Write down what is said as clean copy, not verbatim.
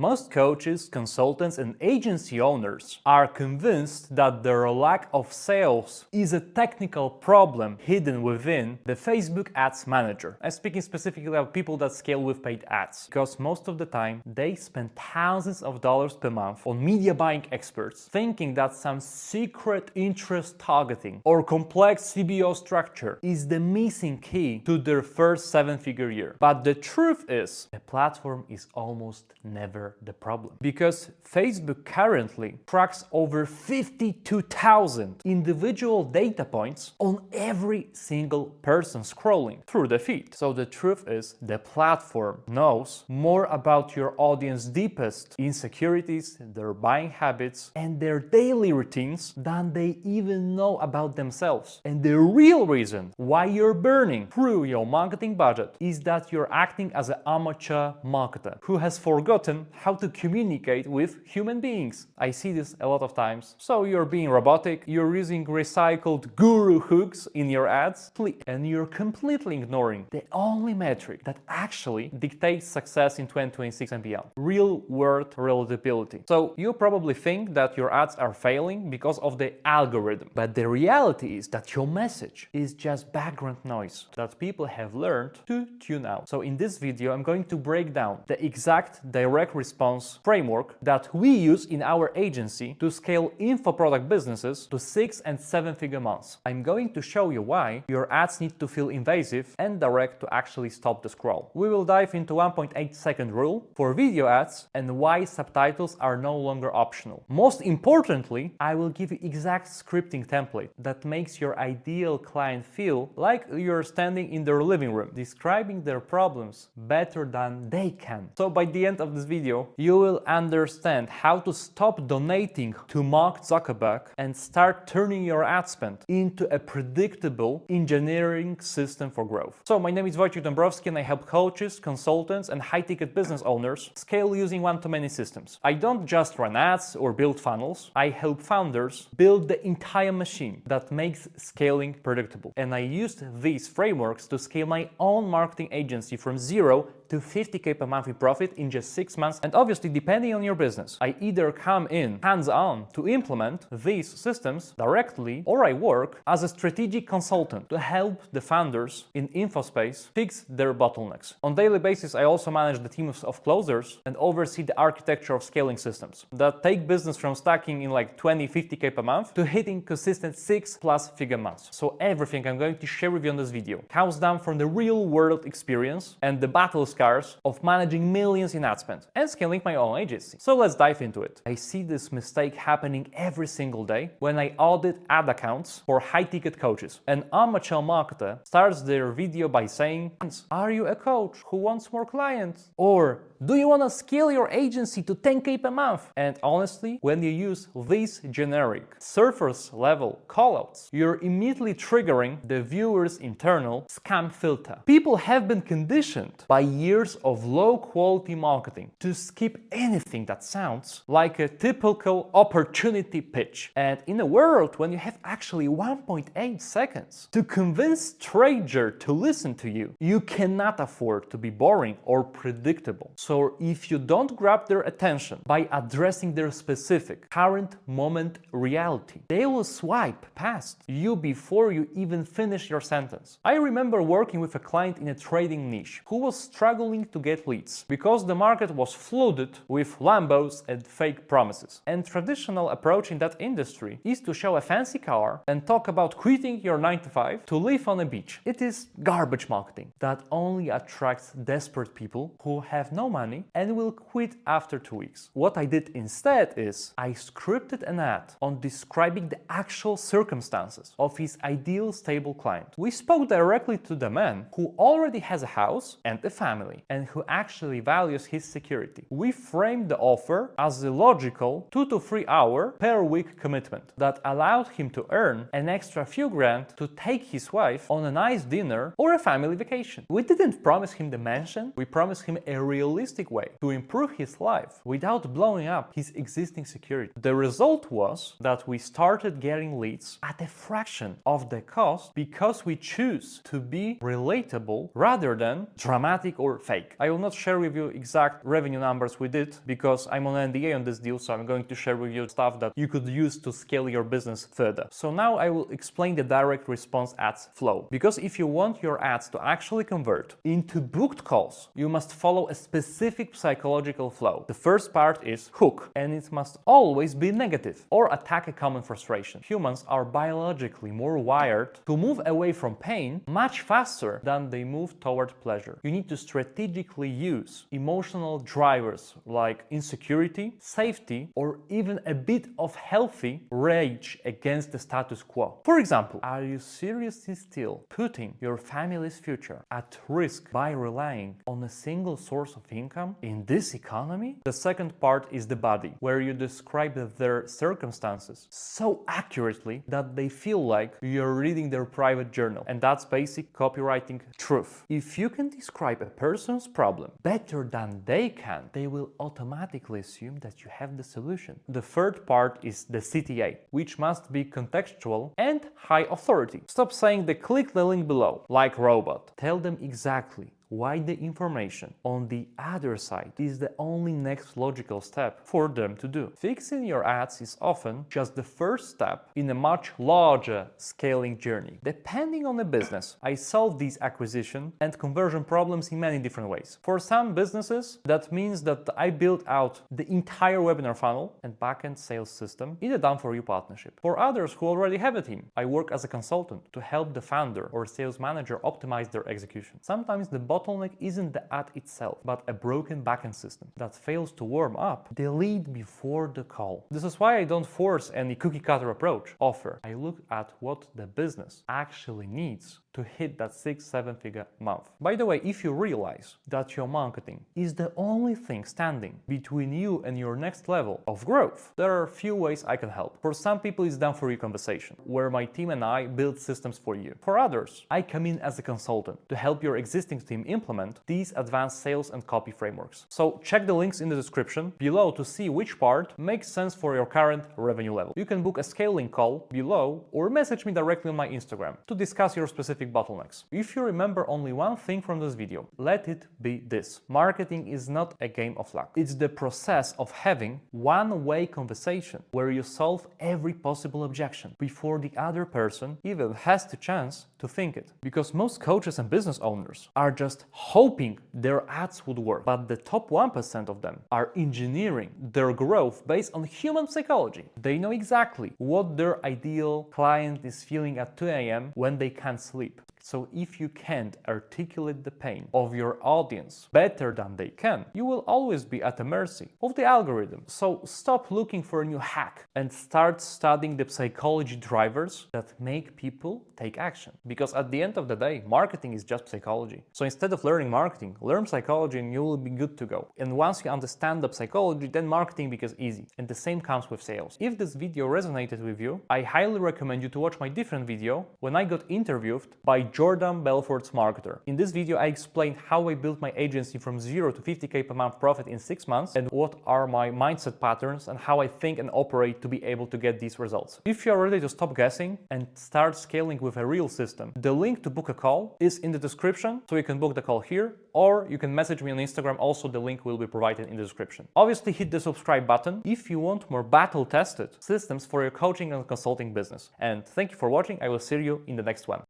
Most coaches, consultants, and agency owners are convinced that their lack of sales is a technical problem hidden within the Facebook Ads Manager. I'm speaking specifically about people that scale with paid ads, because most of the time they spend thousands of dollars per month on media buying experts, thinking that some secret interest targeting or complex CBO structure is the missing key to their first seven-figure year. But the truth is, the platform is almost never the problem, because Facebook currently tracks over 52,000 individual data points on every single person scrolling through the feed. So the truth is, the platform knows more about your audience's deepest insecurities, their buying habits, and their daily routines than they even know about themselves. And the real reason why you're burning through your marketing budget is that you're acting as an amateur marketer who has forgotten how to communicate with human beings. I see this a lot of times. So you're being robotic, you're using recycled guru hooks in your ads, and you're completely ignoring the only metric that actually dictates success in 2026 and beyond: real-world relatability. So you probably think that your ads are failing because of the algorithm, but the reality is that your message is just background noise that people have learned to tune out. So in this video, I'm going to break down the exact direct response framework that we use in our agency to scale info product businesses to 6- and 7-figure months. I'm going to show you why your ads need to feel invasive and direct to actually stop the scroll. We will dive into 1.8-second rule for video ads and why subtitles are no longer optional. Most importantly, I will give you exact scripting template that makes your ideal client feel like you're standing in their living room, describing their problems better than they can. So by the end of this video, you will understand how to stop donating to Mark Zuckerberg and start turning your ad spend into a predictable engineering system for growth. So my name is Wojciech Dąbrowski and I help coaches, consultants, and high-ticket business owners scale using one-to-many systems. I don't just run ads or build funnels. I help founders build the entire machine that makes scaling predictable. And I used these frameworks to scale my own marketing agency from 0 to 50K per month in profit in just 6 months. And obviously, depending on your business, I either come in hands-on to implement these systems directly, or I work as a strategic consultant to help the founders in InfoSpace fix their bottlenecks. On a daily basis, I also manage the teams of closers and oversee the architecture of scaling systems that take business from stacking in like 20-50K per month to hitting consistent 6+ figure months. So everything I'm going to share with you on this video comes down from the real world experience and the battle scars of managing millions in ad spend and scaling my own agency. So let's dive into it. I see this mistake happening every single day when I audit ad accounts for high-ticket coaches. An amateur marketer starts their video by saying, "Are you a coach who wants more clients?" Or, "Do you want to scale your agency to 10K per month?" And honestly, when you use these generic surface level callouts, you're immediately triggering the viewer's internal scam filter. People have been conditioned by years of low quality marketing to skip anything that sounds like a typical opportunity pitch. And in a world when you have actually 1.8 seconds to convince a stranger to listen to you, you cannot afford to be boring or predictable. So if you don't grab their attention by addressing their specific current moment reality, they will swipe past you before you even finish your sentence. I remember working with a client in a trading niche who was struggling to get leads because the market was flooded with Lambos and fake promises. And traditional approach in that industry is to show a fancy car and talk about quitting your 9 to 5 to live on a beach. It is garbage marketing that only attracts desperate people who have no money and will quit after 2 weeks. What I did instead is I scripted an ad on describing the actual circumstances of his ideal stable client. We spoke directly to the man who already has a house and a family and who actually values his security. We framed the offer as a logical 2 to 3 hour per week commitment that allowed him to earn an extra few grand to take his wife on a nice dinner or a family vacation. We didn't promise him the mansion, we promised him a realistic way to improve his life without blowing up his existing security. The result was that we started getting leads at a fraction of the cost because we choose to be relatable rather than dramatic or or fake. I will not share with you exact revenue numbers we did because I'm on NDA on this deal, so I'm going to share with you stuff that you could use to scale your business further. So now I will explain the direct response ads flow. Because if you want your ads to actually convert into booked calls, you must follow a specific psychological flow. The first part is hook, and it must always be negative or attack a common frustration. Humans are biologically more wired to move away from pain much faster than they move toward pleasure. You need to strategically use emotional drivers like insecurity, safety, or even a bit of healthy rage against the status quo. For example, are you seriously still putting your family's future at risk by relying on a single source of income in this economy? The second part is the body, where you describe their circumstances so accurately that they feel like you're reading their private journal. And that's basic copywriting truth. If you can describe a person's problem better than they can, they will automatically assume that you have the solution. The third part is the CTA, which must be contextual and high authority. Stop saying click the link below, like robot. Tell them exactly why the information on the other side is the only next logical step for them to do. Fixing your ads is often just the first step in a much larger scaling journey. Depending on the business, I solve these acquisition and conversion problems in many different ways. For some businesses, that means that I build out the entire webinar funnel and backend sales system in a done-for-you partnership. For others who already have a team, I work as a consultant to help the founder or sales manager optimize their execution. Sometimes the bottleneck isn't the ad itself, but a broken backend system that fails to warm up the lead before the call. This is why I don't force any cookie-cutter approach offer. I look at what the business actually needs to hit that 6-7 figure month. By the way, if you realize that your marketing is the only thing standing between you and your next level of growth, there are a few ways I can help. For some people, it's done for you conversation, where my team and I build systems for you. For others, I come in as a consultant to help your existing team implement these advanced sales and copy frameworks. So check the links in the description below to see which part makes sense for your current revenue level. You can book a scaling call below or message me directly on my Instagram to discuss your specific bottlenecks. If you remember only one thing from this video, let it be this: marketing is not a game of luck. It's the process of having one-way conversation where you solve every possible objection before the other person even has the chance to think it. Because most coaches and business owners are just hoping their ads would work, but the top 1% of them are engineering their growth based on human psychology. They know exactly what their ideal client is feeling at 2 a.m. when they can't sleep. So if you can't articulate the pain of your audience better than they can, you will always be at the mercy of the algorithm. So stop looking for a new hack and start studying the psychology drivers that make people take action. Because at the end of the day, marketing is just psychology. So instead of learning marketing, learn psychology and you will be good to go. And once you understand the psychology, then marketing becomes easy. And the same comes with sales. If this video resonated with you, I highly recommend you to watch my different video when I got interviewed by Jordan Belfort's marketer. In this video, I explained how I built my agency from 0 to 50K per month profit in 6 months and what are my mindset patterns and how I think and operate to be able to get these results. If you are ready to stop guessing and start scaling with a real system, the link to book a call is in the description, so you can book the call here, or you can message me on Instagram. Also, the link will be provided in the description. Obviously, hit the subscribe button if you want more battle-tested systems for your coaching and consulting business. And thank you for watching. I will see you in the next one.